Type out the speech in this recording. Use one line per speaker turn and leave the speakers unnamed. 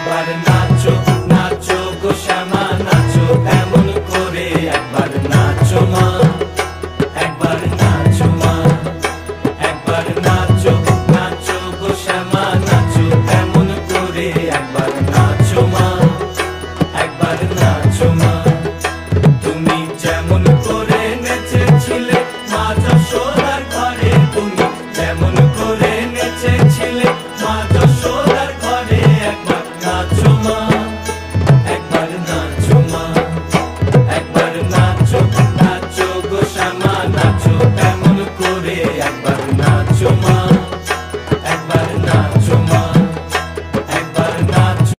একবার নাচো নাচো গো শ্যামা নাচো এমন করে একবার নাচো মা একবার নাচো মা একবার নাচো নাচো গো শ্যামা নাচো এমন করে একবার নাচো মা একবার নাচো মা